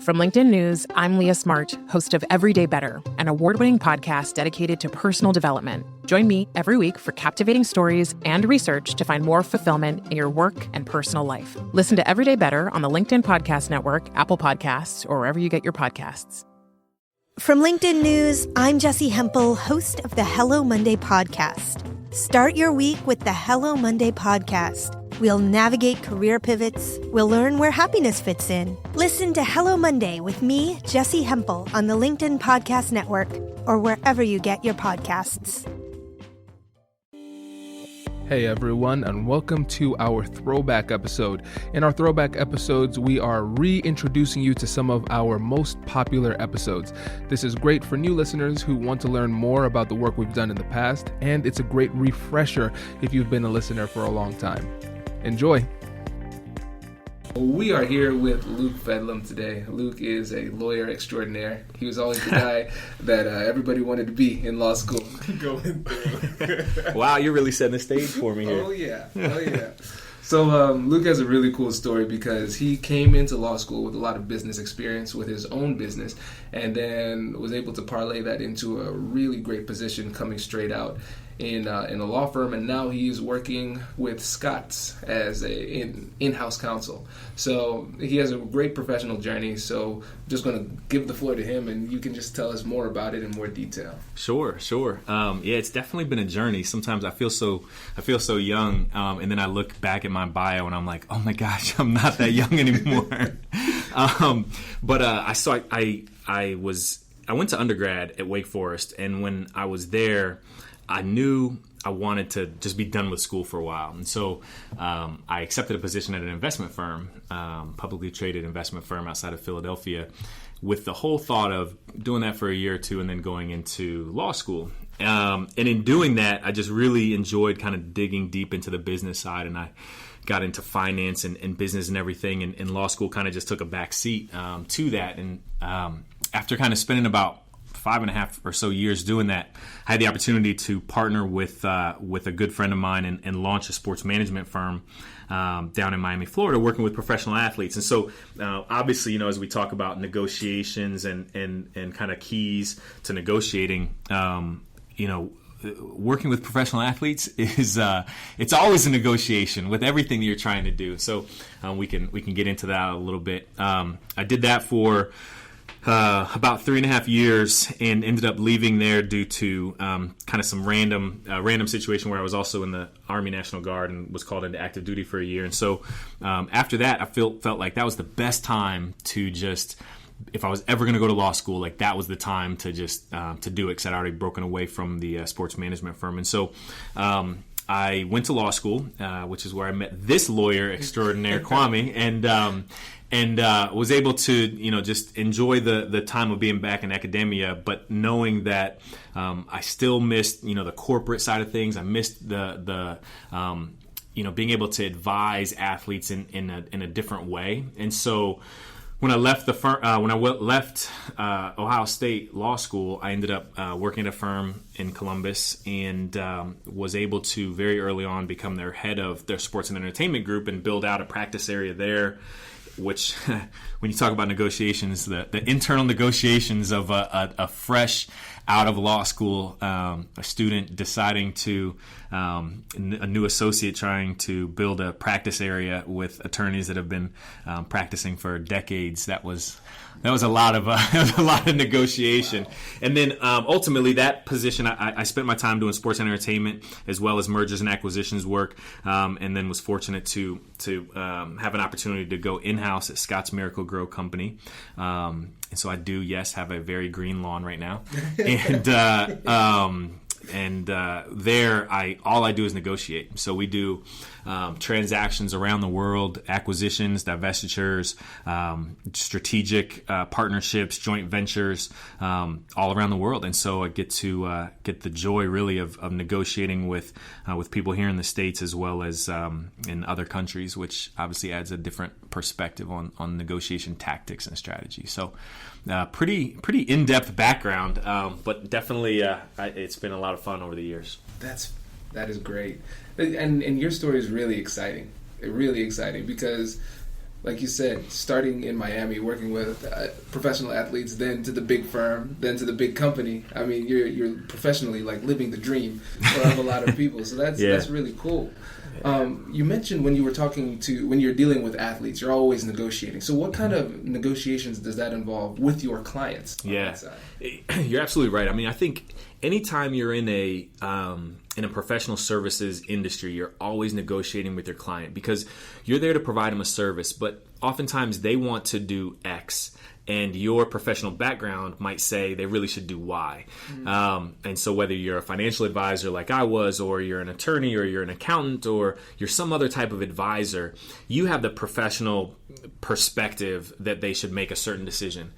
From LinkedIn News, I'm Leah Smart, host of Everyday Better, an award-winning podcast dedicated to personal development. Join me every week for captivating stories and research to find more fulfillment in your work and personal life. Listen to Everyday Better on the LinkedIn Podcast Network, Apple Podcasts, or wherever you get your podcasts. From LinkedIn News, I'm Jessie Hempel, host of the Hello Monday podcast. Start your week with the Hello Monday podcast. We'll navigate career pivots. We'll learn where happiness fits in. Listen to Hello Monday with me, Jessie Hempel, on the LinkedIn Podcast Network or wherever you get your podcasts. Hey everyone, and welcome to our throwback episode. In our throwback episodes, we are reintroducing you to some of our most popular episodes. This is great for new listeners who want to learn more about the work we've done in the past, and it's a great refresher if you've been a listener for a long time. Enjoy. We are here with Luke Fedlam today. Luke is a lawyer extraordinaire. He was always the guy that everybody wanted to be in law school. Going through. Wow, you're really setting the stage for me here. Oh yeah. So Luke has a really cool story because he came into law school with a lot of business experience with his own business, and then was able to parlay that into a really great position coming straight out in a law firm, and now he is working with Scott's as in-house counsel. So he has a great professional journey. So I'm just going to give the floor to him, and you can just tell us more about it in more detail. Sure. Yeah, it's definitely been a journey. Sometimes I feel so young, and then I look back at my bio and I'm like, oh my gosh, I'm not that young anymore. But I went to undergrad at Wake Forest, and when I was there, I knew I wanted to just be done with school for a while. And so I accepted a position at an investment firm, publicly traded investment firm outside of Philadelphia, with the whole thought of doing that for a year or two and then going into law school. And in doing that, I just really enjoyed kind of digging deep into the business side, and I got into finance and business and everything, and law school kind of just took a back seat to that. And after kind of spending about 5.5 or so years doing that, I had the opportunity to partner with a good friend of mine and launch a sports management firm down in Miami, Florida, working with professional athletes. And so obviously, as we talk about negotiations and kind of keys to negotiating, working with professional athletes is it's always a negotiation with everything that you're trying to do. So we can get into that a little bit. I did that for about 3.5 years and ended up leaving there due to kind of some random situation where I was also in the Army National Guard and was called into active duty for a year. And so after that, I felt like that was the best time to just, if I was ever going to go to law school, like that was the time to just to do it, because I'd already broken away from the sports management firm. And so I went to law school, which is where I met this lawyer extraordinaire, Kwame, and was able to, just enjoy the time of being back in academia, but knowing that I still missed, the corporate side of things. I missed the being able to advise athletes in a different way. And so when I left the firm, left Ohio State Law School, I ended up working at a firm in Columbus, and was able to very early on become their head of their sports and entertainment group and build out a practice area there. Which, when you talk about negotiations, the internal negotiations of a fresh out of law school a student deciding to a new associate trying to build a practice area with attorneys that have been practicing for decades. That was a lot of negotiation. And then ultimately that position, I spent my time doing sports and entertainment as well as mergers and acquisitions work, and then was fortunate to have an opportunity to go in-house at Scott's Miracle-Gro Company. And so I do, yes, have a very green lawn right now. And there, all I do is negotiate. So we do transactions around the world, acquisitions, divestitures, strategic partnerships, joint ventures, all around the world. And so I get to get the joy, really, of negotiating with people here in the States as well as in other countries, which obviously adds a different perspective on negotiation tactics and strategy. So pretty in-depth background, but definitely it's been a lot of fun over the years. That is great. And your story is really exciting because like you said, starting in Miami, working with professional athletes, then to the big firm, then to the big company. I mean, you're professionally like living the dream for a lot of people. So that's really cool. You mentioned when you're dealing with athletes, you're always negotiating. So what kind of negotiations does that involve with your clients? Yeah, you're absolutely right. I mean, I think anytime you're in a professional services industry, you're always negotiating with your client because you're there to provide them a service, but oftentimes they want to do X. And your professional background might say they really should do Y. And so whether you're a financial advisor like I was, or you're an attorney, or you're an accountant, or you're some other type of advisor, you have the professional perspective that they should make a certain decision.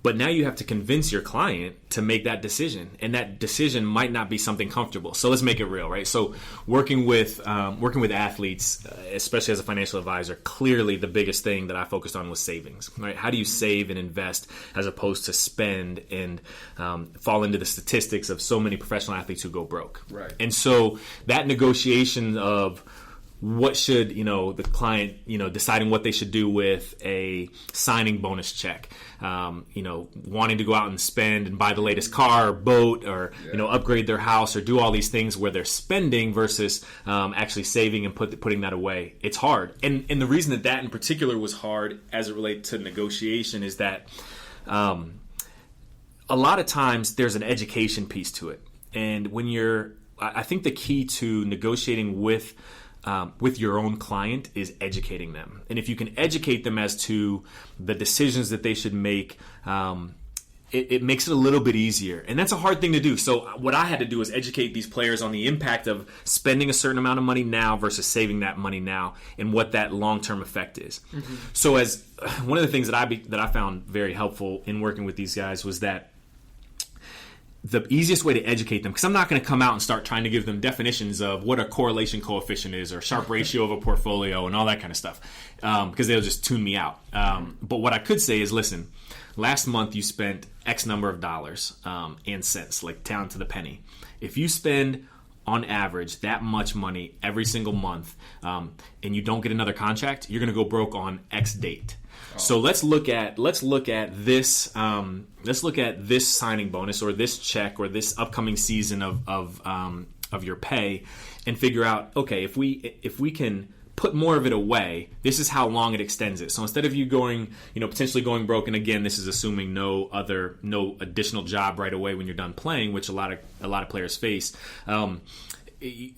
But now you have to convince your client to make that decision, and that decision might not be something comfortable. So let's make it real, right? So working with athletes, especially as a financial advisor, clearly the biggest thing that I focused on was savings, right? How do you save and invest as opposed to spend and fall into the statistics of so many professional athletes who go broke, right? And so that negotiation of what should, the client, deciding what they should do with a signing bonus check, wanting to go out and spend and buy the latest car or boat or, upgrade their house or do all these things where they're spending versus actually saving and putting that away. It's hard. And the reason that in particular was hard as it relates to negotiation is that a lot of times there's an education piece to it. And I think the key to negotiating with your own client is educating them. And if you can educate them as to the decisions that they should make, it makes it a little bit easier. And that's a hard thing to do. So what I had to do was educate these players on the impact of spending a certain amount of money now versus saving that money now and what that long-term effect is. Mm-hmm. So as one of the things that I found very helpful in working with these guys was that the easiest way to educate them, because I'm not going to come out and start trying to give them definitions of what a correlation coefficient is or Sharpe ratio of a portfolio and all that kind of stuff, because they'll just tune me out. But what I could say is, listen, last month you spent X number of dollars and cents, like down to the penny. If you spend on average that much money every single month and you don't get another contract, you're going to go broke on X date. So let's look at this signing bonus or this check or this upcoming season of your pay and figure out, okay, if we can put more of it away, this is how long it extends it. So instead of you going, potentially going broke, and again, this is assuming no additional job right away when you're done playing, which a lot of players face.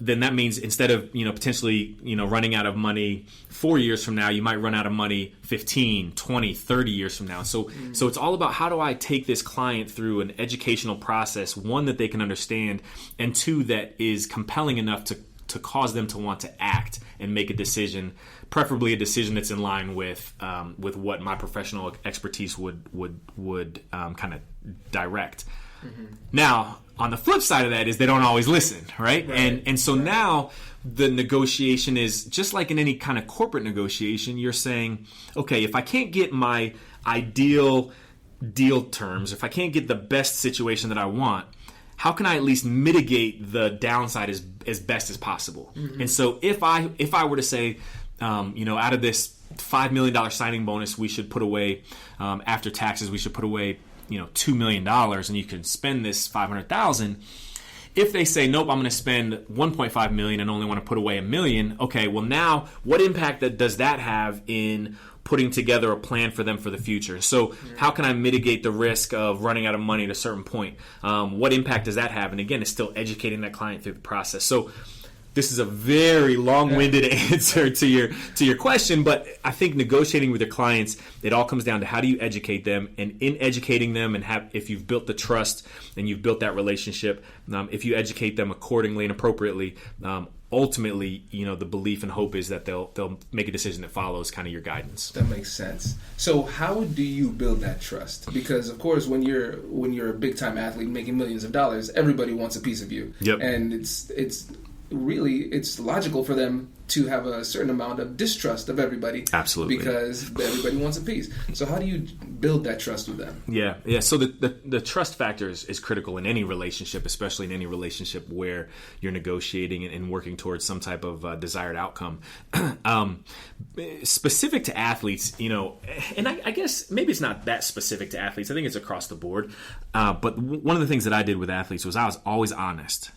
Then that means instead of potentially running out of money 4 years from now, you might run out of money 15, 20, 30 years from now. So it's all about, how do I take this client through an educational process, one that they can understand, and two that is compelling enough to cause them to want to act and make a decision, preferably a decision that's in line with what my professional expertise would kind of direct. Mm-hmm. Now, on the flip side of that is they don't always listen, right? And so now the negotiation is just like in any kind of corporate negotiation. You're saying, okay, if I can't get my ideal deal terms, if I can't get the best situation that I want, how can I at least mitigate the downside as best as possible? Mm-hmm. And so if I were to say, out of this $5 million signing bonus, we should put away, after taxes, we should put away $2 million, and you can spend this $500,000. If they say, nope, I'm going to spend $1.5 million and only want to put away $1 million, okay, well now what impact does that have in putting together a plan for them for the future? So how can I mitigate the risk of running out of money at a certain point? What impact does that have? And again, it's still educating that client through the process. So this is a very long-winded answer to your question, but I think negotiating with your clients, it all comes down to how do you educate them, and in educating them, and if you've built the trust and you've built that relationship, if you educate them accordingly and appropriately, ultimately, the belief and hope is that they'll make a decision that follows kind of your guidance. That makes sense. So how do you build that trust? Because of course, when you're a big time athlete making millions of dollars, everybody wants a piece of you. Yep. And it's really it's logical for them to have a certain amount of distrust of everybody. Absolutely. Because everybody wants a piece. So how do you build that trust with them? Yeah. So the trust factor is critical in any relationship, especially in any relationship where you're negotiating and working towards some type of desired outcome. Specific to athletes, and I guess maybe it's not that specific to athletes. I think it's across the board. But one of the things that I did with athletes was I was always honest.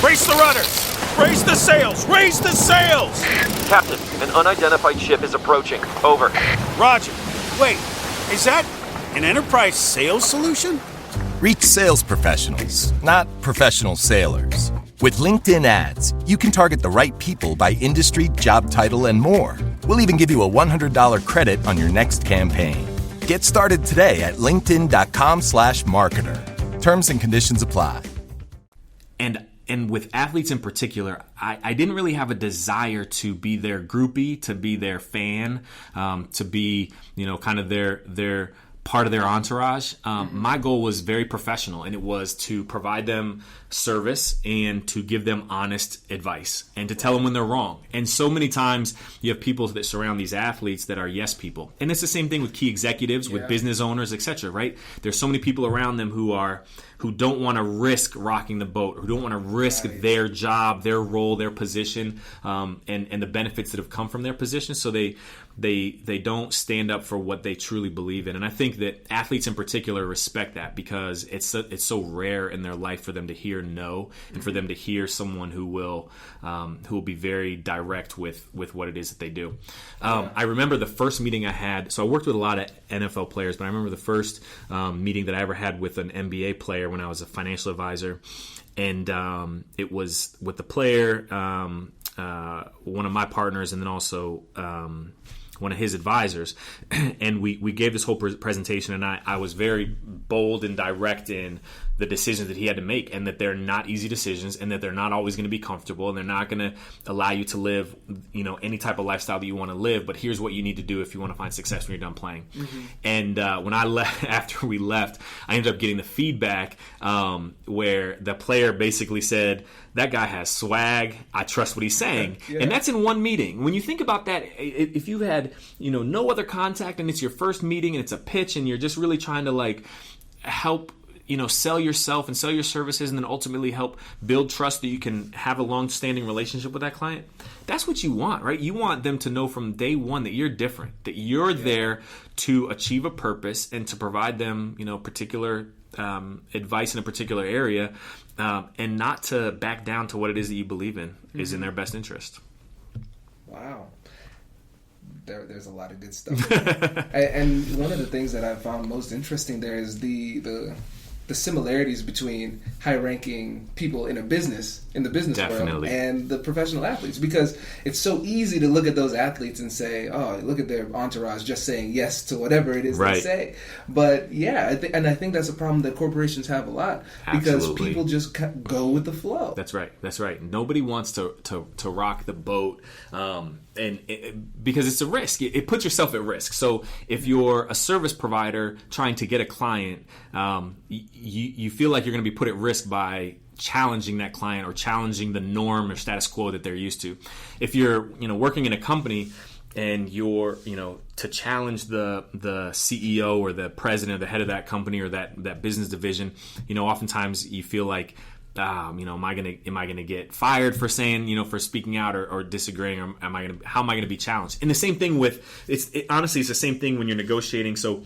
Brace the rudders! Raise the sails! Raise the sails! Captain, an unidentified ship is approaching. Over. Roger. Wait, is that an enterprise sales solution? Reach sales professionals, not professional sailors. With LinkedIn ads, you can target the right people by industry, job title, and more. We'll even give you a $100 credit on your next campaign. Get started today at linkedin.com/marketer. Terms and conditions apply. And with athletes in particular, I didn't really have a desire to be their groupie, to be their fan, to be, kind of their part of their entourage. My goal was very professional, and it was to provide them service and to give them honest advice and to tell them when they're wrong. And so many times you have people that surround these athletes that are yes people. And it's the same thing with key executives, with business owners, etc., right? There's so many people around them who don't want to risk rocking the boat, who don't want to risk their job, their role, their position, and the benefits that have come from their position. So they don't stand up for what they truly believe in. And I think that athletes in particular respect that because it's so rare in their life for them to hear no, and for them to hear someone who will be very direct with what it is that they do. I remember the first meeting I had. So I worked with a lot of NFL players, but I remember the first meeting that I ever had with an NBA player when I was a financial advisor, and it was with the player, one of my partners, and then also one of his advisors, and we gave this whole presentation, and I was very bold and direct in the decisions that he had to make, and that they're not easy decisions, and that they're not always going to be comfortable, and they're not going to allow you to live, any type of lifestyle that you want to live. But here's what you need to do if you want to find success when you're done playing. And when I left, after we left, I ended up getting the feedback where the player basically said, "That guy has swag. I trust what he's saying." And that's in one meeting. When you think about that, if you had no other contact, and it's your first meeting, and it's a pitch, and you're just really trying to help sell yourself and sell your services, and then ultimately help build trust that you can have a long-standing relationship with that client, that's what you want, right? You want them to know from day one that you're different, that you're there to achieve a purpose and to provide them, particular advice in a particular area, and not to back down to what it is that you believe in is in their best interest. Wow. There's a lot of good stuff. And one of the things that I found most interesting there is the similarities between high-ranking people in the business world and the professional athletes, because it's so easy to look at those athletes and say, "Oh, look at their entourage just saying yes to whatever it is they say." But I think that's a problem that corporations have a lot, because people just go with the flow. That's right. Nobody wants to rock the boat, because it's a risk. It puts yourself at risk. So if you're a service provider trying to get a client, you feel like you're going to be put at risk by challenging that client or challenging the norm or status quo that they're used to. If you're working in a company and you're to challenge the CEO or the president or the head of that company or that business division, oftentimes you feel like, am I gonna get fired for saying, for speaking out or disagreeing, or how am I gonna be challenged? And the same thing with honestly, it's the same thing when you're negotiating. So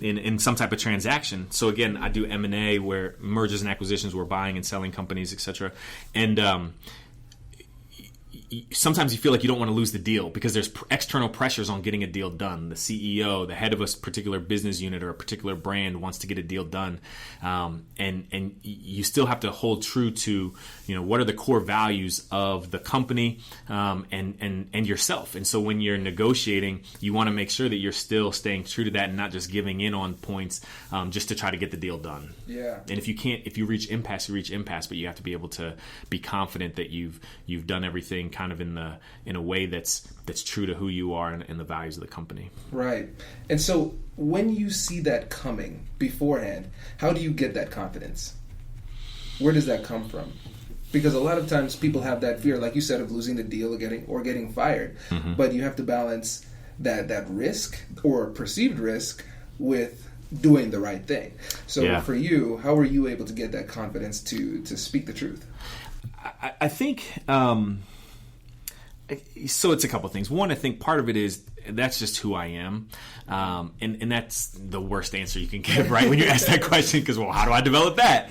in some type of transaction. So again, I do M&A, where mergers and acquisitions, we're buying and selling companies, etc. And sometimes you feel like you don't want to lose the deal because there's external pressures on getting a deal done. The CEO, the head of a particular business unit or a particular brand wants to get a deal done, and you still have to hold true to what are the core values of the company and yourself. And so when you're negotiating, you want to make sure that you're still staying true to that and not just giving in on points just to try to get the deal done. Yeah. And if you reach impasse, you reach impasse, but you have to be able to be confident that you've done everything kind of in a way that's true to who you are and the values of the company. Right. And so when you see that coming beforehand, how do you get that confidence? where does that come from? Because a lot of times people have that fear, like you said, of losing the deal or getting fired. Mm-hmm. But you have to balance that risk or perceived risk with doing the right thing. So for you, how were you able to get that confidence to speak the truth? I think, so it's a couple things. One, I think part of it is that's just who I am. And that's the worst answer you can give, right? When you ask that question, because, well, how do I develop that?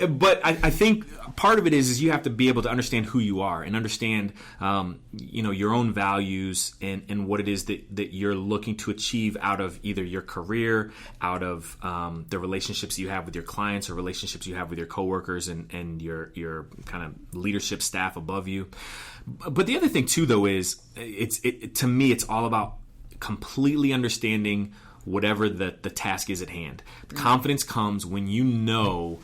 But I think part of it is you have to be able to understand who you are and understand, your own values and what it is that you're looking to achieve out of either your career, out of the relationships you have with your clients or relationships you have with your coworkers and your kind of leadership staff above you. But the other thing too, though, is to me, it's all about completely understanding whatever the task is at hand. The confidence comes when you know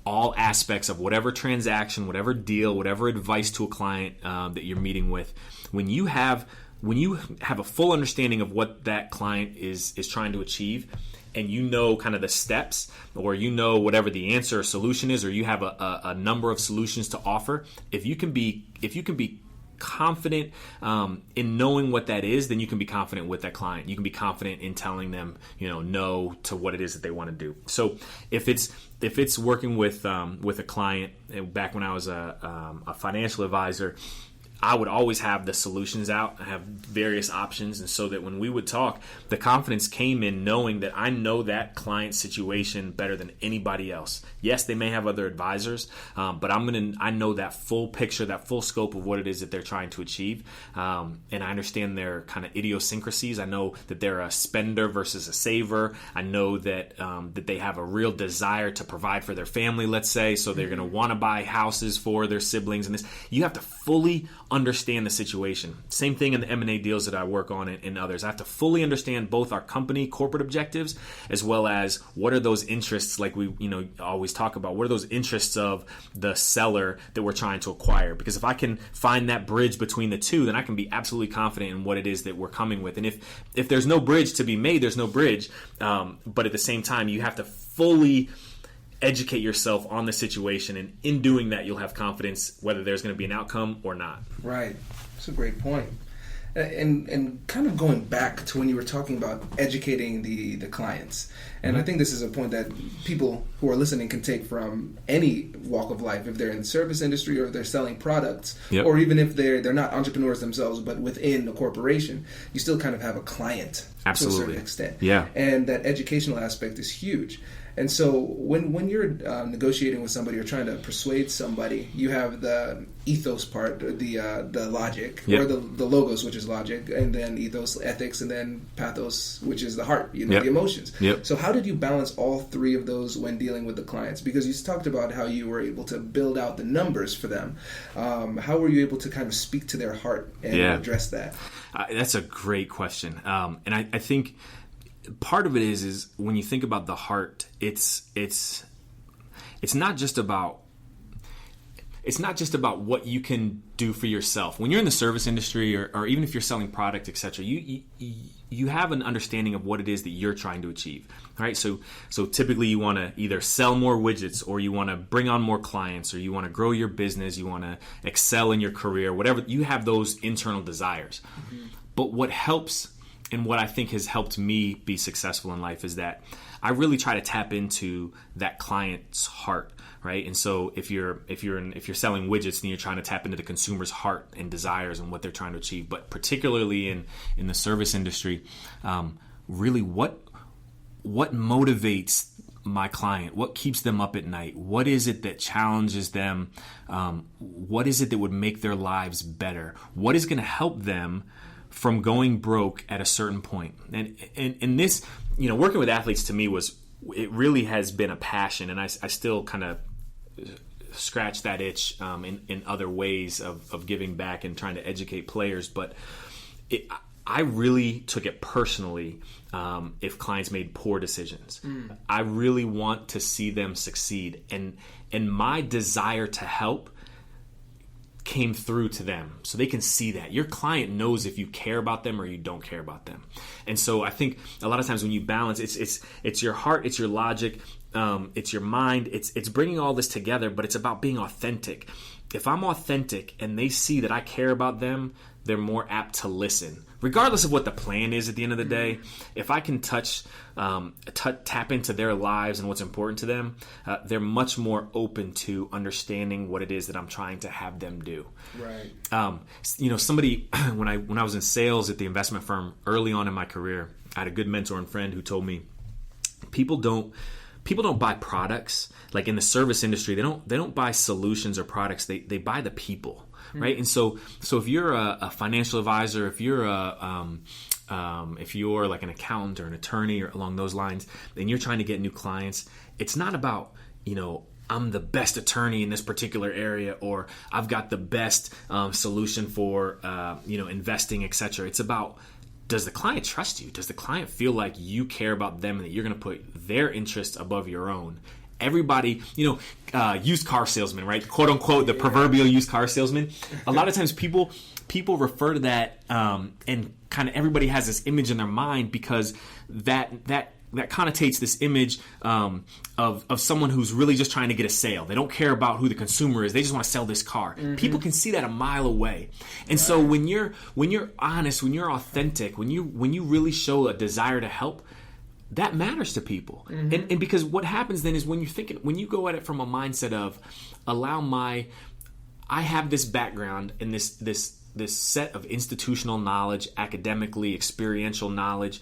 all aspects of whatever transaction, whatever deal, whatever advice to a client that you're meeting with. When you have a full understanding of what that client is trying to achieve, and you know kind of the steps, or you know whatever the answer or solution is, or you have a number of solutions to offer, if you can be confident in knowing what that is, then you can be confident with that client. You can be confident in telling them, no to what it is that they want to do. So if it's working with a client, back when I was a financial advisor, I would always have the solutions out. I have various options. And so that when we would talk, the confidence came in knowing that I know that client situation better than anybody else. Yes, they may have other advisors, but I know that full picture, that full scope of what it is that they're trying to achieve. And I understand their kind of idiosyncrasies. I know that they're a spender versus a saver. I know that that they have a real desire to provide for their family, let's say. So they're going to want to buy houses for their siblings. And this, you have to fully understand the situation. Same thing in the M&A deals that I work on and others. I have to fully understand both our company corporate objectives as well as what are those interests, like we always talk about. What are those interests of the seller that we're trying to acquire? Because if I can find that bridge between the two, then I can be absolutely confident in what it is that we're coming with. And if there's no bridge to be made, there's no bridge. But at the same time, you have to fully educate yourself on the situation, and in doing that you'll have confidence whether there's going to be an outcome or not. Right. That's a great point. And kind of going back to when you were talking about educating the clients, and I think this is a point that people who are listening can take from any walk of life, if they're in the service industry or if they're selling products, or even if they're not entrepreneurs themselves but within a corporation, you still kind of have a client. Absolutely. To a certain extent. Yeah. And that educational aspect is huge. And so when you're negotiating with somebody or trying to persuade somebody, you have the ethos part, the logic, or the logos, which is logic, and then ethos, ethics, and then pathos, which is the heart, the emotions. So how did you balance all three of those when dealing with the clients? Because you talked about how you were able to build out the numbers for them. How were you able to kind of speak to their heart and address that? That's a great question. And I think part of it is when you think about the heart, it's not just about what you can do for yourself. When you're in the service industry, or even if you're selling product, etc., you have an understanding of what it is that you're trying to achieve. Right? So typically you want to either sell more widgets, or you want to bring on more clients, or you want to grow your business, you want to excel in your career, whatever. You have those internal desires. Mm-hmm. But what helps, and what I think has helped me be successful in life, is that I really try to tap into that client's heart, right? And so if you're selling widgets, then you're trying to tap into the consumer's heart and desires and what they're trying to achieve. But particularly in the service industry, really what motivates my client? What keeps them up at night? What is it that challenges them? What is it that would make their lives better? What is going to help them from going broke at a certain point? And this, working with athletes to me it really has been a passion, and I still kind of scratch that itch in other ways of giving back and trying to educate players. But I really took it personally if clients made poor decisions. I really want to see them succeed, and my desire to help came through to them, so they can see that. Your client knows if you care about them or you don't care about them. And so I think a lot of times when you balance, it's your heart, it's your logic, it's your mind, it's bringing all this together, but it's about being authentic. If I'm authentic and they see that I care about them, they're more apt to listen. Regardless of what the plan is at the end of the day, if I can tap into their lives and what's important to them, they're much more open to understanding what it is that I'm trying to have them do. Right. Somebody, when I was in sales at the investment firm early on in my career, I had a good mentor and friend who told me, people don't buy products. Like in the service industry, they don't buy solutions or products. They buy the people. Right. And so if you're a financial advisor, if you're like an accountant or an attorney or along those lines, and you're trying to get new clients, it's not about, I'm the best attorney in this particular area, or I've got the best solution for, investing, etc. It's about, does the client trust you? Does the client feel like you care about them and that you're going to put their interests above your own? Everybody, used car salesman, right? Quote unquote, the proverbial used car salesman. A lot of times people refer to that, and kind of everybody has this image in their mind because that connotates this image of someone who's really just trying to get a sale. They don't care about who the consumer is. They just want to sell this car. Mm-hmm. People can see that a mile away. And so when you're honest, when you're authentic, when you really show a desire to help, that matters to people. Mm-hmm. And because what happens then is when you go at it from a mindset of I have this background and this set of institutional knowledge, academically, experiential knowledge,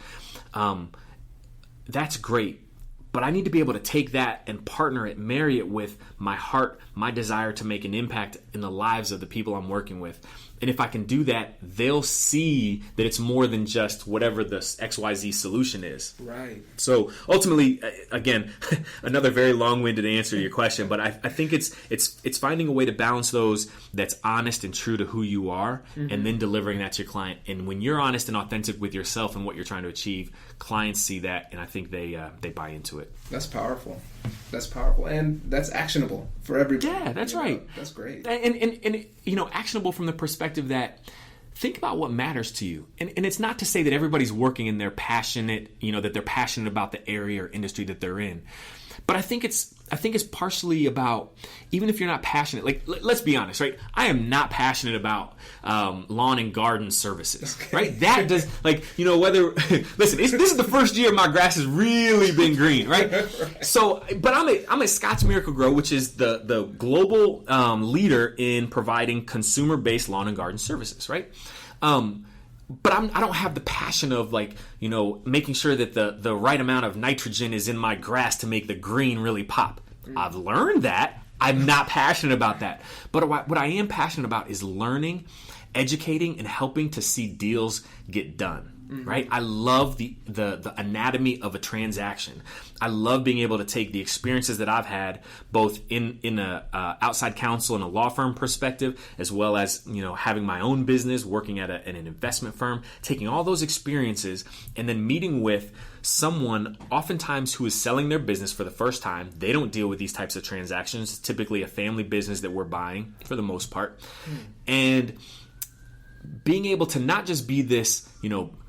that's great. But I need to be able to take that and partner it, marry it with my heart, my desire to make an impact in the lives of the people I'm working with. And if I can do that, they'll see that it's more than just whatever the XYZ solution is. Right. So ultimately, again, another very long-winded answer to your question, but I think it's finding a way to balance those that's honest and true to who you are, mm-hmm. and then delivering that to your client. And when you're honest and authentic with yourself and what you're trying to achieve, clients see that, and I think they buy into it. That's powerful. That's powerful, and that's actionable for everybody. Yeah, that's right. That's great. And actionable from the perspective that think about what matters to you. And it's not to say that everybody's working and they're passionate, that they're passionate about the area or industry that they're in. But I think it's partially about, even if you're not passionate, like let's be honest, right? I am not passionate about lawn and garden services, right? That does, whether listen, this is the first year my grass has really been green, right? So, but I'm at Scott's Miracle-Gro, which is the global leader in providing consumer-based lawn and garden services, right? But I don't have the passion of making sure that the right amount of nitrogen is in my grass to make the green really pop. I've learned that. I'm not passionate about that. But what I am passionate about is learning, educating, and helping to see deals get done. Mm-hmm. Right? I love the anatomy of a transaction. I love being able to take the experiences that I've had, both in a outside counsel and a law firm perspective, as well as having my own business, working at an investment firm, taking all those experiences and then meeting with someone oftentimes who is selling their business for the first time. They don't deal with these types of transactions. It's typically a family business that we're buying for the most part. And being able to not just be this,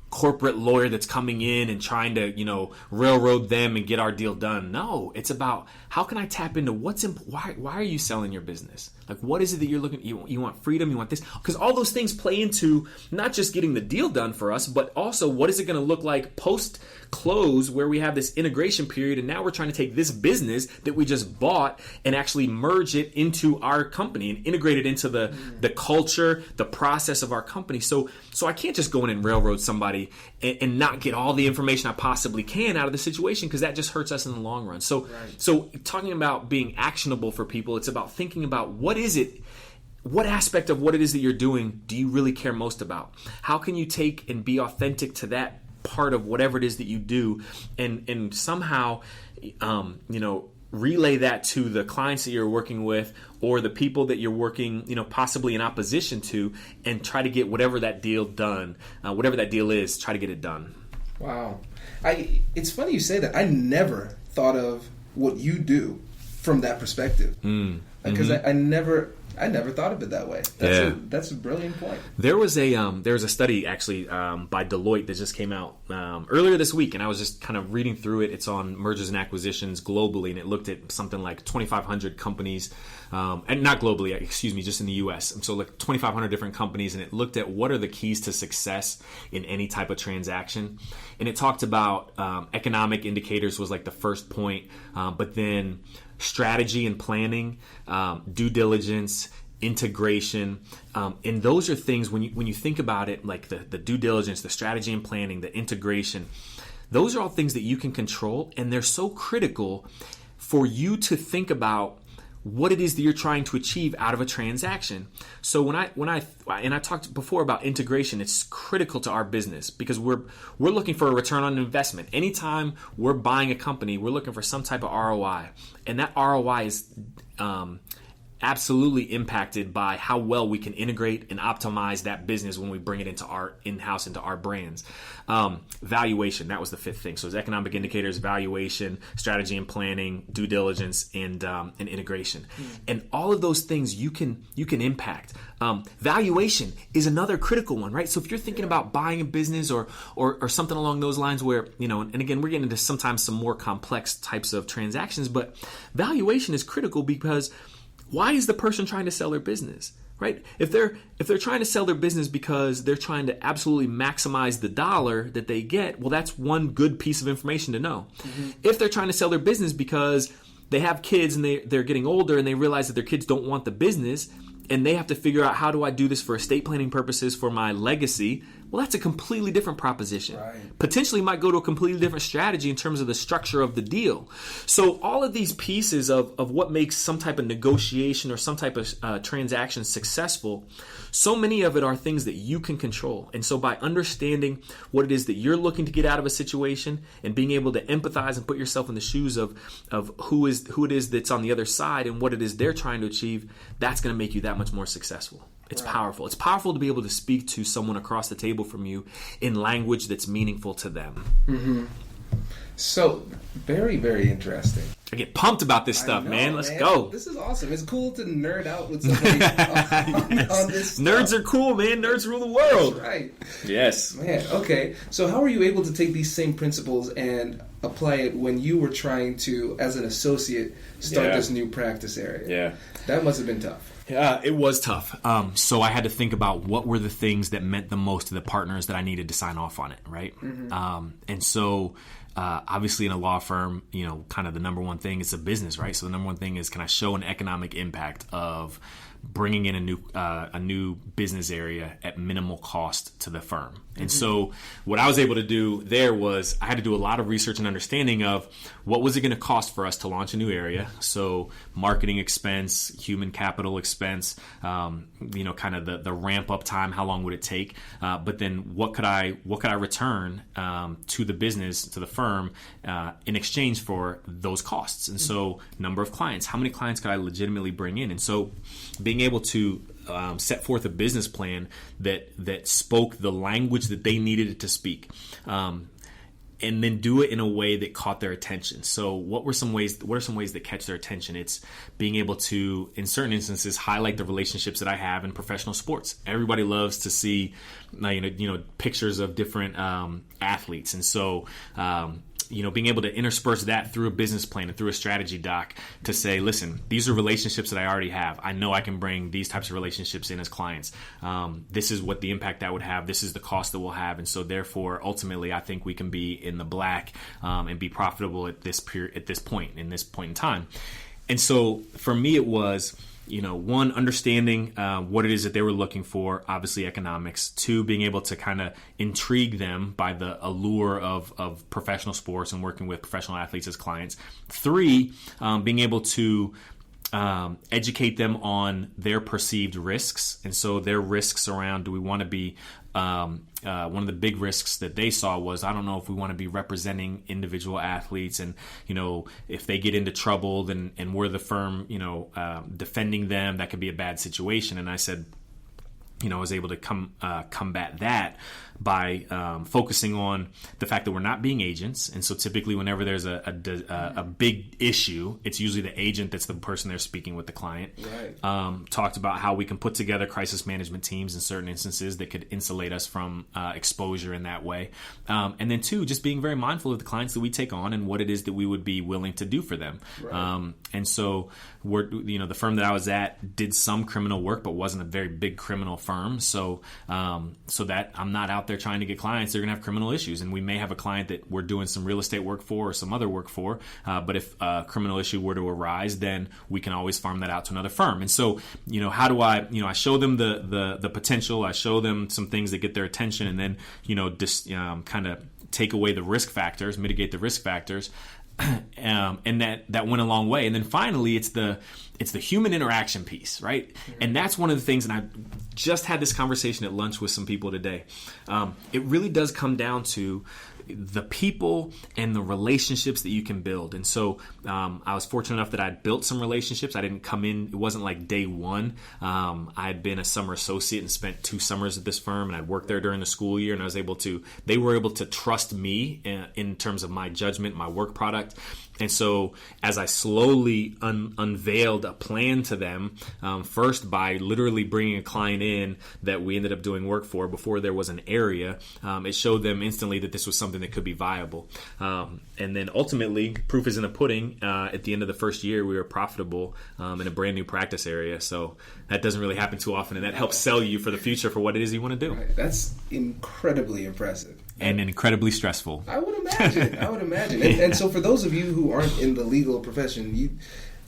corporate lawyer that's coming in and trying to, railroad them and get our deal done. No, it's about how can I tap into why are you selling your business? Like, what is it that you're looking, you want freedom, you want this? Because all those things play into not just getting the deal done for us, but also what is it going to look like post-close where we have this integration period and now we're trying to take this business that we just bought and actually merge it into our company and integrate it into the culture, the process of our company. So I can't just go in and railroad somebody and not get all the information I possibly can out of the situation, because that just hurts us in the long run. So talking about being actionable for people, it's about thinking about what aspect of what it is that you're doing do you really care most about? How can you take and be authentic to that part of whatever it is that you do and somehow relay that to the clients that you're working with or the people that you're working possibly in opposition to, and try to get whatever that deal done, whatever that deal is, try to get it done. Wow. It's funny you say that. I never thought of what you do from that perspective, because I never I never thought of it that way. That's a brilliant point. There was a study actually by Deloitte that just came out earlier this week, and I was just kind of reading through it. It's on mergers and acquisitions globally, and it looked at something like 2,500 companies, and not globally, excuse me, just in the U.S. And so like 2,500 different companies, and it looked at what are the keys to success in any type of transaction. And it talked about economic indicators was like the first point, but then strategy and planning, due diligence, integration, and those are things when you think about it, like the due diligence, the strategy and planning, the integration, those are all things that you can control, and they're so critical for you to think about what it is that you're trying to achieve out of a transaction. So when I talked before about integration, it's critical to our business because we're looking for a return on investment. Anytime we're buying a company, we're looking for some type of ROI, and that ROI is absolutely impacted by how well we can integrate and optimize that business when we bring it into our in-house, into our brands. Valuation, that was the fifth thing. So it's economic indicators, valuation, strategy and planning, due diligence, and integration. And all of those things you can impact. Valuation is another critical one, right? So if you're thinking about buying a business or something along those lines where, and again, we're getting into sometimes some more complex types of transactions, but valuation is critical because why is the person trying to sell their business, right? If they're trying to sell their business because they're trying to absolutely maximize the dollar that they get, well, that's one good piece of information to know. Mm-hmm. If they're trying to sell their business because they have kids and they're getting older and they realize that their kids don't want the business and they have to figure out, how do I do this for estate planning purposes for my legacy? Well, that's a completely different proposition. Right. Potentially might go to a completely different strategy in terms of the structure of the deal. So all of these pieces of what makes some type of negotiation or some type of transaction successful, so many of it are things that you can control. And so by understanding what it is that you're looking to get out of a situation and being able to empathize and put yourself in the shoes of who it is that's on the other side and what it is they're trying to achieve, that's going to make you that much more successful. It's powerful. It's powerful to be able to speak to someone across the table from you in language that's meaningful to them. Mm-hmm. So, very, very interesting. I get pumped about this stuff, man. Let's go. This is awesome. It's cool to nerd out with somebody on this stuff. Nerds are cool, man. Nerds rule the world. That's right. Yes. Man, okay. So how were you able to take these same principles and apply it when you were trying to, as an associate, start this new practice area? Yeah. That must have been tough. Yeah, it was tough. So I had to think about what were the things that meant the most to the partners that I needed to sign off on it, right? Mm-hmm. And so obviously in a law firm, kind of the number one thing is a business, right? So the number one thing is, can I show an economic impact of bringing in a new business area at minimal cost to the firm? Mm-hmm. And so what I was able to do there was I had to do a lot of research and understanding of what was it going to cost for us to launch a new area. So marketing expense, human capital expense, kind of the ramp up time, how long would it take? But then what could I return to the business, to the firm, in exchange for those costs? And so number of clients, how many clients could I legitimately bring in? And so being able to set forth a business plan that spoke the language that they needed it to speak, and then do it in a way that caught their attention. So what are some ways that catch their attention? It's being able to, in certain instances, highlight the relationships that I have in professional sports. Everybody loves to see pictures of different athletes, and so being able to intersperse that through a business plan and through a strategy doc to say, listen, these are relationships that I already have. I know I can bring these types of relationships in as clients. This is what the impact that would have. This is the cost that we'll have. And so therefore, ultimately, I think we can be in the black and be profitable at this point in time. And so for me, it was, one, understanding what it is that they were looking for, obviously economics. Two, being able to kind of intrigue them by the allure of professional sports and working with professional athletes as clients. Three, being able to educate them on their perceived risks. And so their risks around, do we want to be one of the big risks that they saw was, I don't know if we want to be representing individual athletes, and if they get into trouble, and we're the firm defending them, that could be a bad situation. And I said, I was able to combat that by focusing on the fact that we're not being agents. And so typically whenever there's a big issue, it's usually the agent that's the person they're speaking with the client. Right. Talked about how we can put together crisis management teams in certain instances that could insulate us from exposure in that way. And then two, just being very mindful of the clients that we take on and what it is that we would be willing to do for them. Right. And so the firm that I was at did some criminal work, but wasn't a very big criminal firm. So that I'm not out there trying to get clients. They're going to have criminal issues, and we may have a client that we're doing some real estate work for or some other work for. But if a criminal issue were to arise, then we can always farm that out to another firm. And so, how do I, I show them the potential. I show them some things that get their attention, and then, kind of take away the risk factors, mitigate the risk factors. And that went a long way. And then finally, it's the human interaction piece, right? And that's one of the things, and I just had this conversation at lunch with some people today. It really does come down to the people and the relationships that you can build. And so I was fortunate enough that I'd built some relationships. I didn't come in, it wasn't like day one. I had been a summer associate and spent 2 summers at this firm, and I'd worked there during the school year, and they were able to trust me in terms of my judgment, my work product. And so as I slowly unveiled a plan to them, first by literally bringing a client in that we ended up doing work for before there was an area, it showed them instantly that this was something that could be viable. And then ultimately, proof is in the pudding. At the end of the first year, we were profitable in a brand new practice area. So that doesn't really happen too often, and that helps sell you for the future for what it is you want to do. Right. That's incredibly impressive. And incredibly stressful. I would imagine. And so for those of you who aren't in the legal profession,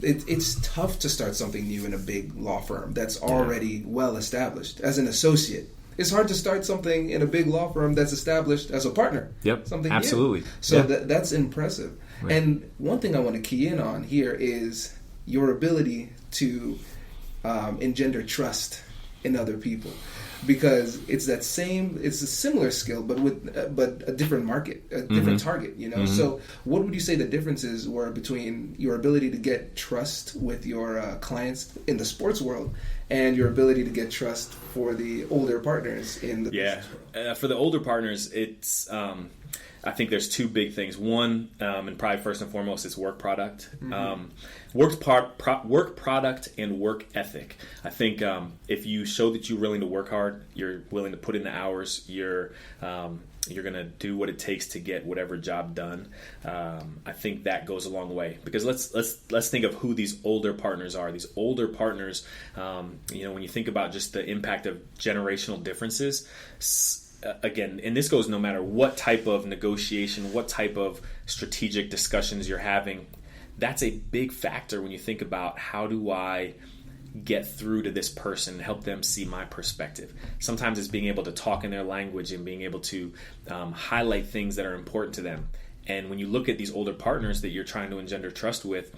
it's tough to start something new in a big law firm that's already well established. As an associate, it's hard to start something in a big law firm that's established as a partner. Yep, something absolutely. New. So yeah. That's impressive. Right. And one thing I want to key in on here is your ability to engender trust in other people. Because it's a similar skill, but a different market, a different target, Mm-hmm. So what would you say the differences were between your ability to get trust with your clients in the sports world and your ability to get trust for the older partners in the business world? For the older partners, it's I think there's 2 big things. One, and probably first and foremost, is work product. Mm-hmm. Work product and work ethic. I think if you show that you're willing to work hard, you're willing to put in the hours, you're going to do what it takes to get whatever job done. I think that goes a long way, because let's think of who these older partners are. These older partners, when you think about just the impact of generational differences. Again, and this goes no matter what type of negotiation, what type of strategic discussions you're having, that's a big factor when you think about how do I get through to this person and help them see my perspective. Sometimes it's being able to talk in their language and being able to highlight things that are important to them. And when you look at these older partners that you're trying to engender trust with,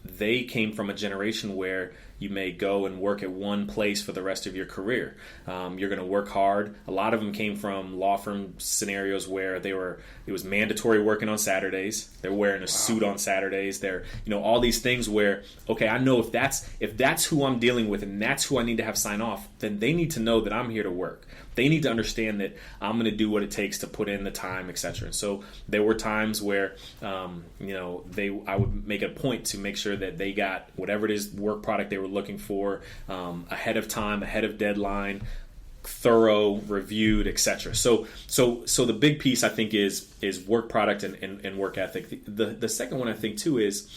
they came from a generation where you may go and work at one place for the rest of your career. You're going to work hard. A lot of them came from law firm scenarios where it was mandatory working on Saturdays. They're wearing a suit on Saturdays. They're, all these things where, okay, I know if that's who I'm dealing with and that's who I need to have sign off, then they need to know that I'm here to work. They need to understand that I'm going to do what it takes to put in the time, etc. And so there were times where, I would make a point to make sure that they got whatever it is work product they were looking for ahead of time, ahead of deadline, thorough, reviewed, etc. So the big piece I think is work product and work ethic. The second one I think too is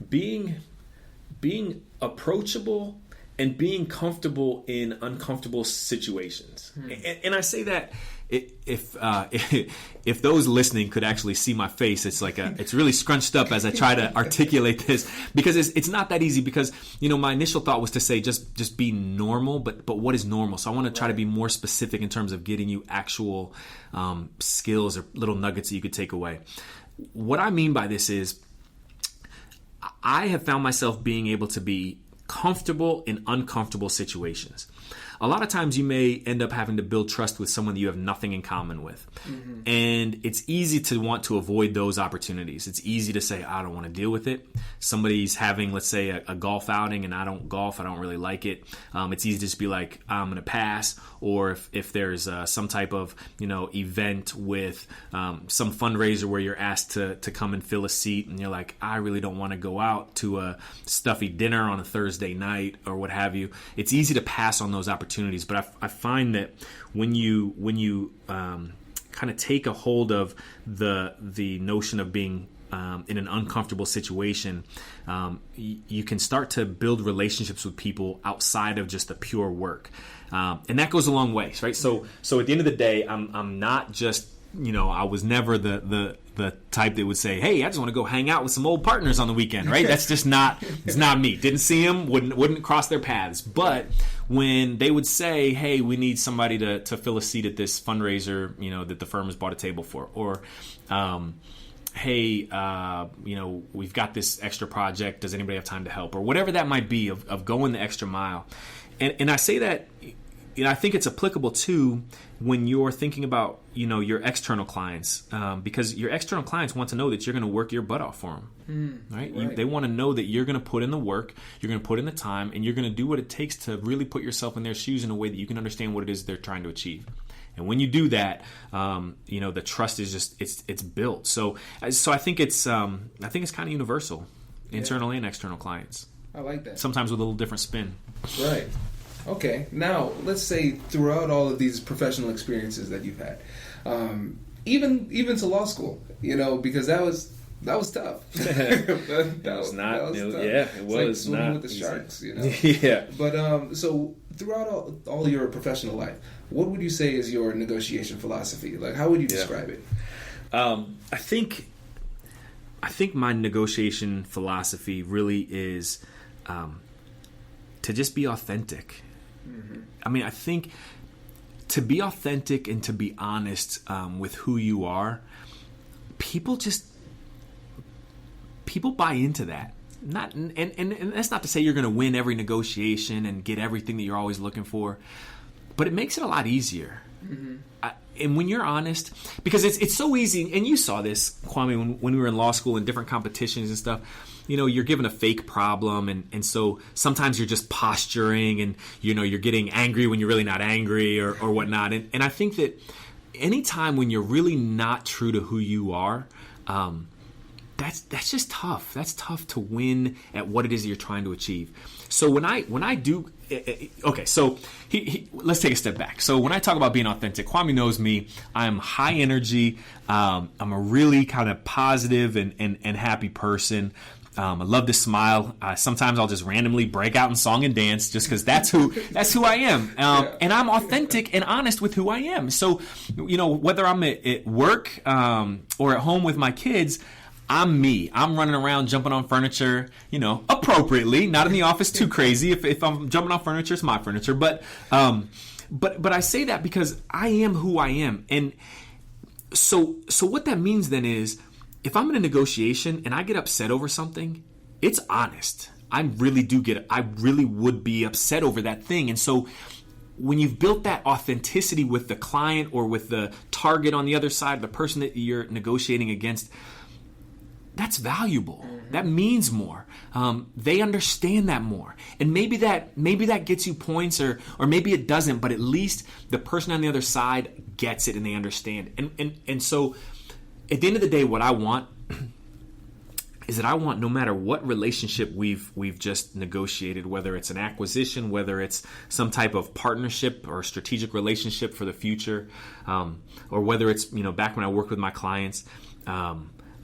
being approachable and being comfortable in uncomfortable situations. And I say that if those listening could actually see my face, it's really scrunched up as I try to articulate this, because it's not that easy. Because my initial thought was to say just be normal, but what is normal? So I want to try to be more specific in terms of getting you actual skills or little nuggets that you could take away. What I mean by this is I have found myself being able to be comfortable in uncomfortable situations. a lot of times you may end up having to build trust with someone that you have nothing in common with. And it's easy to want to avoid those opportunities. It's easy to say, I don't want to deal with it. Somebody's having, let's say, a golf outing, and I don't golf, I don't really like it. It's easy to just be like, I'm going to pass. Or if there's some type of, event with some fundraiser where you're asked to come and fill a seat, and you're like, I really don't want to go out to a stuffy dinner on a Thursday night or what have you. It's easy to pass on those opportunities. But I find that when you kind of take a hold of the notion of being in an uncomfortable situation, you can start to build relationships with people outside of just the pure work, and that goes a long way, right? So at the end of the day, I'm not just, I was never the type that would say, hey, I just want to go hang out with some old partners on the weekend, right? That's just not, it's not me. Didn't see them, wouldn't cross their paths. But when they would say, hey, we need somebody to fill a seat at this fundraiser, that the firm has bought a table for, or hey, we've got this extra project, does anybody have time to help, or whatever that might be, of going the extra mile. And I say that, I think it's applicable too when you're thinking about, your external clients, because your external clients want to know that you're going to work your butt off for them, right? They want to know that you're going to put in the work, you're going to put in the time, and you're going to do what it takes to really put yourself in their shoes in a way that you can understand what it is they're trying to achieve. And when you do that, the trust is just it's built. So I think it's kind of universal, internal and external clients. I like that. Sometimes with a little different spin. Right. Okay. Now, let's say throughout all of these professional experiences that you've had, even to law school, because that was tough. that was not. Yeah, it was like not with the sharks. Yeah. But so throughout all your professional life, what would you say is your negotiation philosophy? Like, how would you describe it? I think my negotiation philosophy really is to just be authentic. I mean, I think to be authentic and to be honest with who you are, people buy into that. And that's not to say you're going to win every negotiation and get everything that you're always looking for, but it makes it a lot easier. And when you're honest, because it's so easy, and you saw this, Kwame, when we were in law school and different competitions and stuff, you're given a fake problem, and so sometimes you're just posturing, and you're getting angry when you're really not angry or whatnot. And I think that anytime when you're really not true to who you are, that's just tough. That's tough to win at what it is that you're trying to achieve. So when I do, okay, so let's take a step back. So when I talk about being authentic, Kwame knows me. I'm high energy. I'm a really kind of positive and happy person. I love to smile. Sometimes I'll just randomly break out in song and dance just because that's who I am. And I'm authentic and honest with who I am. So, whether I'm at work or at home with my kids, I'm me. I'm running around jumping on furniture, appropriately, not in the office too crazy. If I'm jumping on furniture, it's my furniture. But I say that because I am who I am. And so what that means then is, if I'm in a negotiation and I get upset over something, it's honest. I really would be upset over that thing. And so when you've built that authenticity with the client or with the target on the other side, the person that you're negotiating against, that's valuable. That means more. They understand that more. And maybe that gets you points or maybe it doesn't, but at least the person on the other side gets it and they understand. And so at the end of the day, what I want is that I want, no matter what relationship we've just negotiated, whether it's an acquisition, whether it's some type of partnership or strategic relationship for the future, or whether it's, back when I worked with my clients,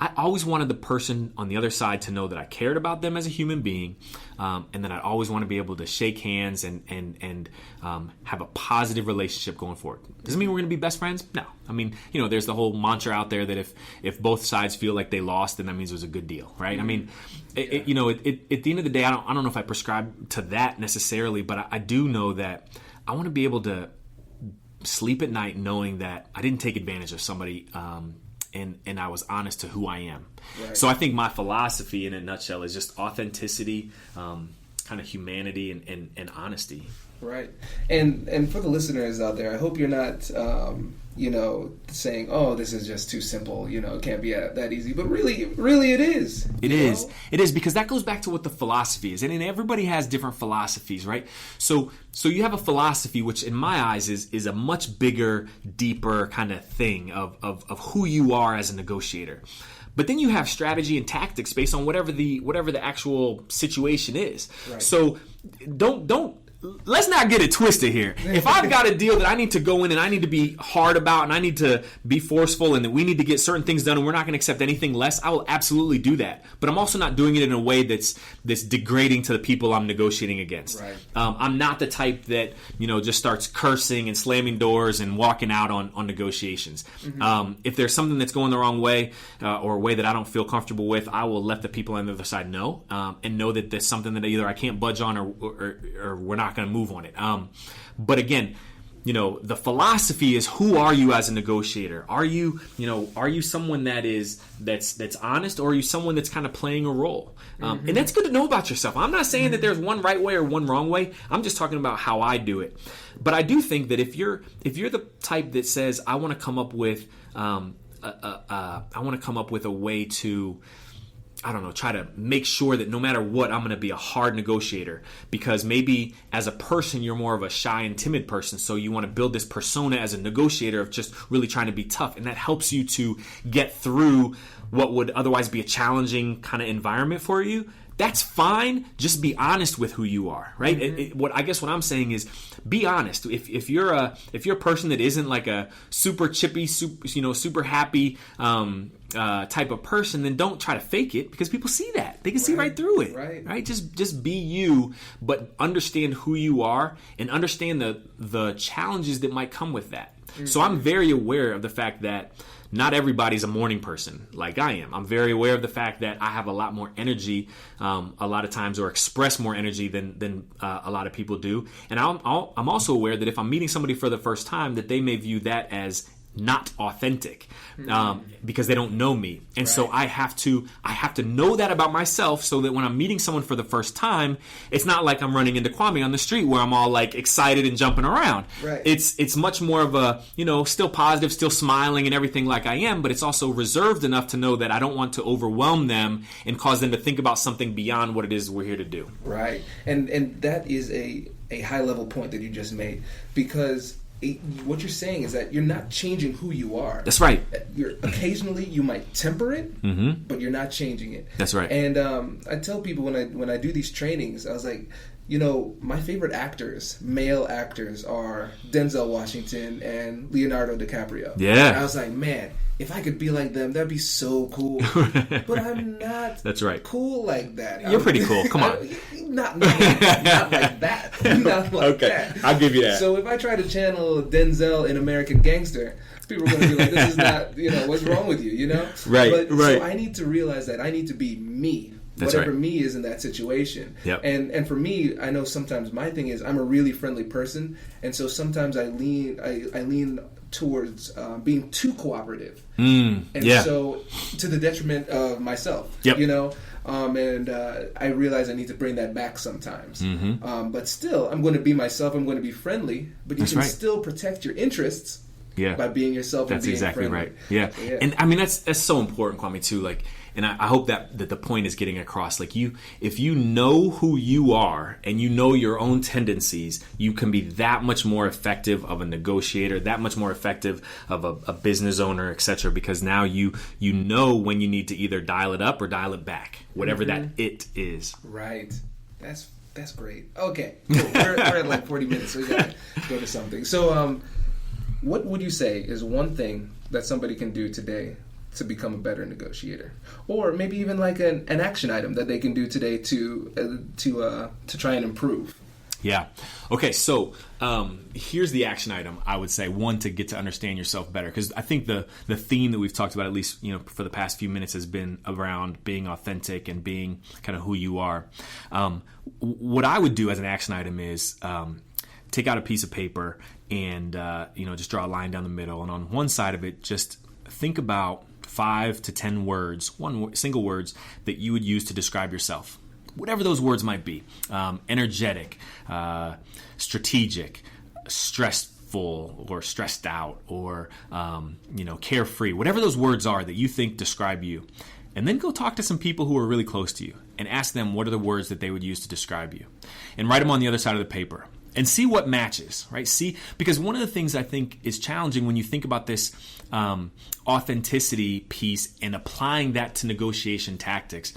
I always wanted the person on the other side to know that I cared about them as a human being, and that I always want to be able to shake hands and have a positive relationship going forward. Doesn't mean we're going to be best friends. No, I mean, there's the whole mantra out there that if both sides feel like they lost, then that means it was a good deal, right? I mean, at the end of the day, I don't know if I prescribe to that necessarily, but I do know that I want to be able to sleep at night knowing that I didn't take advantage of somebody. And I was honest to who I am. Right. So I think my philosophy in a nutshell is just authenticity, kind of humanity and honesty. Right. And for the listeners out there, I hope you're not, saying, oh, this is just too simple, it can't be that easy. But really it is. It is. It is, because that goes back to what the philosophy is. And everybody has different philosophies, right? So you have a philosophy, which in my eyes is a much bigger, deeper kind of thing of who you are as a negotiator. But then you have strategy and tactics based on whatever the actual situation is. Right. So let's not get it twisted here. If I've got a deal that I need to go in and I need to be hard about and I need to be forceful and that we need to get certain things done and we're not going to accept anything less, I will absolutely do that. But I'm also not doing it in a way that's degrading to the people I'm negotiating against. Right. I'm not the type that just starts cursing and slamming doors and walking out on negotiations. Mm-hmm. If there's something that's going the wrong way or a way that I don't feel comfortable with, I will let the people on the other side know and know that there's something that either I can't budge on or we're not going to move on it. But again, the philosophy is, who are you as a negotiator? Are you someone that's honest, or are you someone that's kind of playing a role? And that's good to know about yourself. I'm not saying that there's one right way or one wrong way. I'm just talking about how I do it. But I do think that if you're the type that says, I want to come up with a way to, I don't know, try to make sure that no matter what, I'm going to be a hard negotiator, because maybe as a person, you're more of a shy and timid person. So you want to build this persona as a negotiator of just really trying to be tough. And that helps you to get through what would otherwise be a challenging kind of environment for you. That's fine. Just be honest with who you are, right? Mm-hmm. What I'm saying is, be honest. If you're a person that isn't like a super chippy, super happy type of person, then don't try to fake it, because people see that. They can see right through it. Right? Just be you, but understand who you are and understand the challenges that might come with that. Mm-hmm. So I'm very aware of the fact that not everybody's a morning person like I am. I'm very aware of the fact that I have a lot more energy a lot of times, or express more energy than a lot of people do. And I'm also aware that if I'm meeting somebody for the first time, that they may view that as not authentic because they don't know me. And so I have to know that about myself, so that when I'm meeting someone for the first time, it's not like I'm running into Kwame on the street where I'm all like excited and jumping around. Right. It's much more of a, still positive, still smiling and everything like I am, but it's also reserved enough to know that I don't want to overwhelm them and cause them to think about something beyond what it is we're here to do. Right. And that is a high level point that you just made, because what you're saying is that you're not changing who you are. That's right. Occasionally you might temper it, but you're not changing it. That's right. And I tell people when I do these trainings, I was like, my favorite actors, male actors, are Denzel Washington and Leonardo DiCaprio. Yeah. And I was like, man, if I could be like them, that'd be so cool. But I'm not. That's right. Cool like that. You're pretty cool. Come on. Not like that. Not like that. I'll give you that. So if I try to channel Denzel in American Gangster, people are going to be like, "This is not. What's wrong with you?" Right. So I need to realize that I need to be me. That's whatever right. me is in that situation. Yep. And for me, I know sometimes my thing is I'm a really friendly person, and so sometimes I lean towards being too cooperative, so to the detriment of myself. Yep. And I realize I need to bring that back sometimes. Mm-hmm. But still, I'm going to be myself. I'm going to be friendly, but you can still protect your interests by being yourself. That's and being exactly friendly. right. Yeah, and I mean that's so important, Kwame, too. Like. And I hope that the point is getting across. Like if you know who you are and you know your own tendencies, you can be that much more effective of a negotiator, that much more effective of a business owner, etc. Because now you know when you need to either dial it up or dial it back, whatever that it is. Right. That's great. Okay, cool. We're at like 40 minutes, so we gotta go to something. So, what would you say is one thing that somebody can do today to become a better negotiator, or maybe even like an action item that they can do today to try and improve? Yeah. Okay. So here's the action item. I would say, one, to get to understand yourself better, because I think the theme that we've talked about, at least for the past few minutes, has been around being authentic and being kind of who you are. What I would do as an action item is take out a piece of paper and just draw a line down the middle, and on one side of it, just think about 5 to 10 words, single words that you would use to describe yourself. whatever those words might be, energetic, strategic, stressful, or stressed out, or carefree, whatever those words are that you think describe you. And then go talk to some people who are really close to you and ask them what are the words that they would use to describe you. And write them on the other side of the paper. And see what matches, right? See, because one of the things I think is challenging when you think about this authenticity piece and applying that to negotiation tactics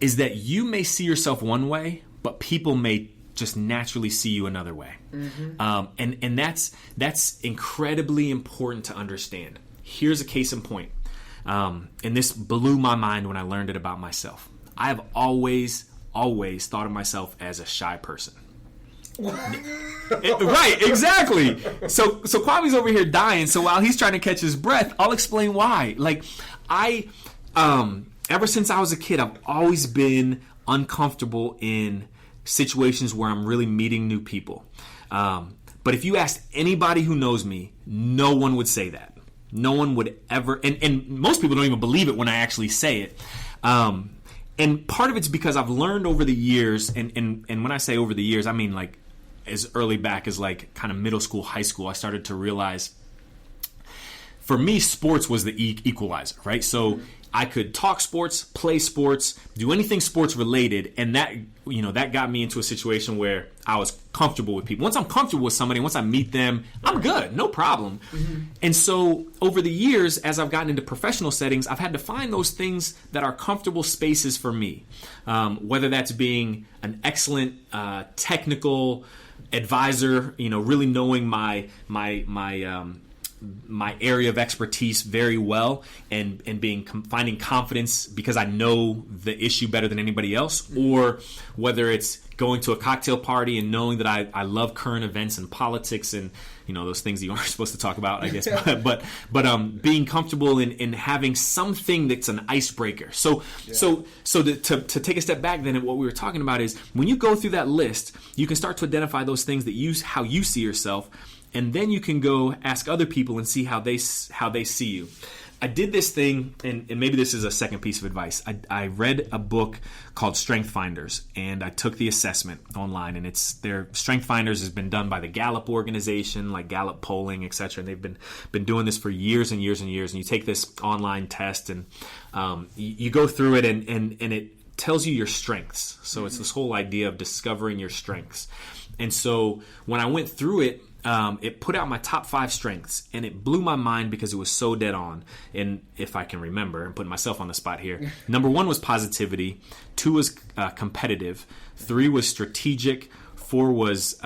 is that you may see yourself one way, but people may just naturally see you another way. And that's incredibly important to understand. Here's a case in point. And this blew my mind when I learned it about myself. I have always thought of myself as a shy person. Right, exactly. So Kwame's over here dying. So while he's trying to catch his breath, I'll explain why. Like ever since I was a kid, I've always been uncomfortable in situations where I'm really meeting new people. But if you asked anybody who knows me, no one would say that. No one would ever, and most people don't even believe it when I actually say it. And part of it's because I've learned over the years, and when I say over the years, I mean like as early back as like kind of middle school, high school, I started to realize for me, sports was the equalizer, right? So I could talk sports, play sports, do anything sports related, and that got me into a situation where I was comfortable with people. Once I'm comfortable with somebody, once I meet them, I'm good, no problem. And so over the years, as I've gotten into professional settings, I've had to find those things that are comfortable spaces for me, whether that's being an excellent technical advisor, really knowing my area of expertise very well and finding confidence because I know the issue better than anybody else, or whether it's going to a cocktail party and knowing that I love current events and politics and those things that you aren't supposed to talk about, I guess, but being comfortable in having something that's an icebreaker. So to take a step back then, and what we were talking about is when you go through that list, you can start to identify those things that how you see yourself. And then you can go ask other people and see how they see you. I did this thing, and maybe this is a second piece of advice. I read a book called Strength Finders, and I took the assessment online. And their Strength Finders has been done by the Gallup organization, like Gallup polling, etc. And they've been doing this for years and years and years. And you take this online test, and you go through it, and it tells you your strengths. So it's this whole idea of discovering your strengths. And so when I went through it, it put out my top 5 strengths, and it blew my mind because it was so dead on. And if I can remember, I'm putting myself on the spot here. Number 1 was positivity. 2 was competitive. 3 was strategic. 4 was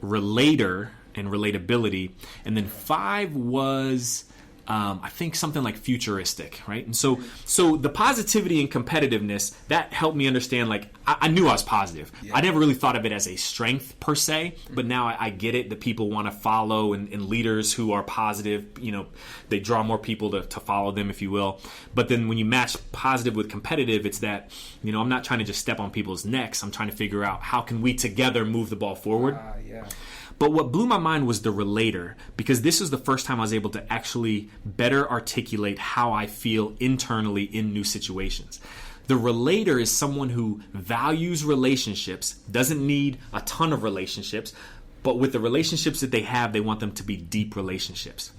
relator and relatability. And then 5 was I think something like futuristic, right? And so the positivity and competitiveness, that helped me understand, like, I knew I was positive. Yeah. I never really thought of it as a strength per se, but now I get it that people want to follow, and leaders who are positive, they draw more people to follow them, if you will. But then when you match positive with competitive, it's that, I'm not trying to just step on people's necks. I'm trying to figure out how can we together move the ball forward. Yeah. But what blew my mind was the relator, because this was the first time I was able to actually better articulate how I feel internally in new situations. The relator is someone who values relationships, doesn't need a ton of relationships, but with the relationships that they have, they want them to be deep relationships.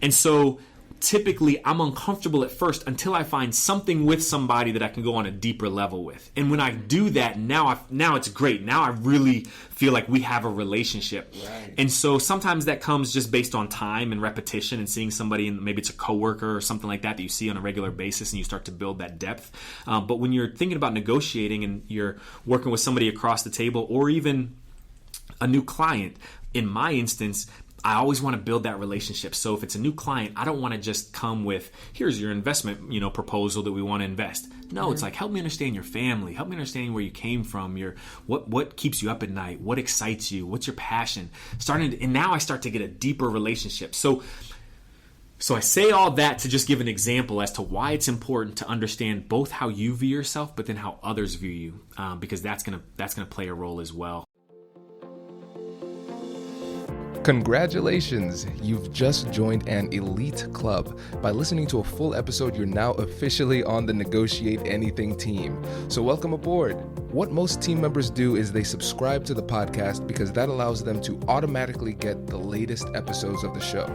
And so typically I'm uncomfortable at first until I find something with somebody that I can go on a deeper level with. And when I do that, now it's great. Now I really feel like we have a relationship. Right. And so sometimes that comes just based on time and repetition and seeing somebody, and maybe it's a coworker or something like that you see on a regular basis, and you start to build that depth. But when you're thinking about negotiating and you're working with somebody across the table, or even a new client, in my instance, I always want to build that relationship. So if it's a new client, I don't want to just come with, here's your investment, proposal that we want to invest. No, It's like, help me understand your family. Help me understand where you came from. What keeps you up at night? What excites you? What's your passion? And now I start to get a deeper relationship. So I say all that to just give an example as to why it's important to understand both how you view yourself, but then how others view you, because that's gonna play a role as well. Congratulations! You've just joined an elite club. By listening to a full episode, you're now officially on the Negotiate Anything team. So welcome aboard. What most team members do is they subscribe to the podcast because that allows them to automatically get the latest episodes of the show.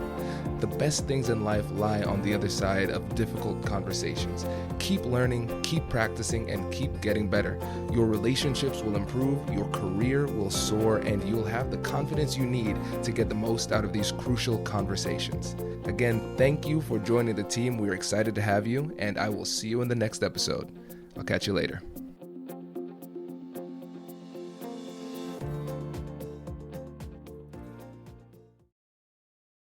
The best things in life lie on the other side of difficult conversations. Keep learning, keep practicing, and keep getting better. Your relationships will improve, your career will soar, and you'll have the confidence you need to get the most out of these crucial conversations. Again, thank you for joining the team. We're excited to have you, and I will see you in the next episode. I'll catch you later.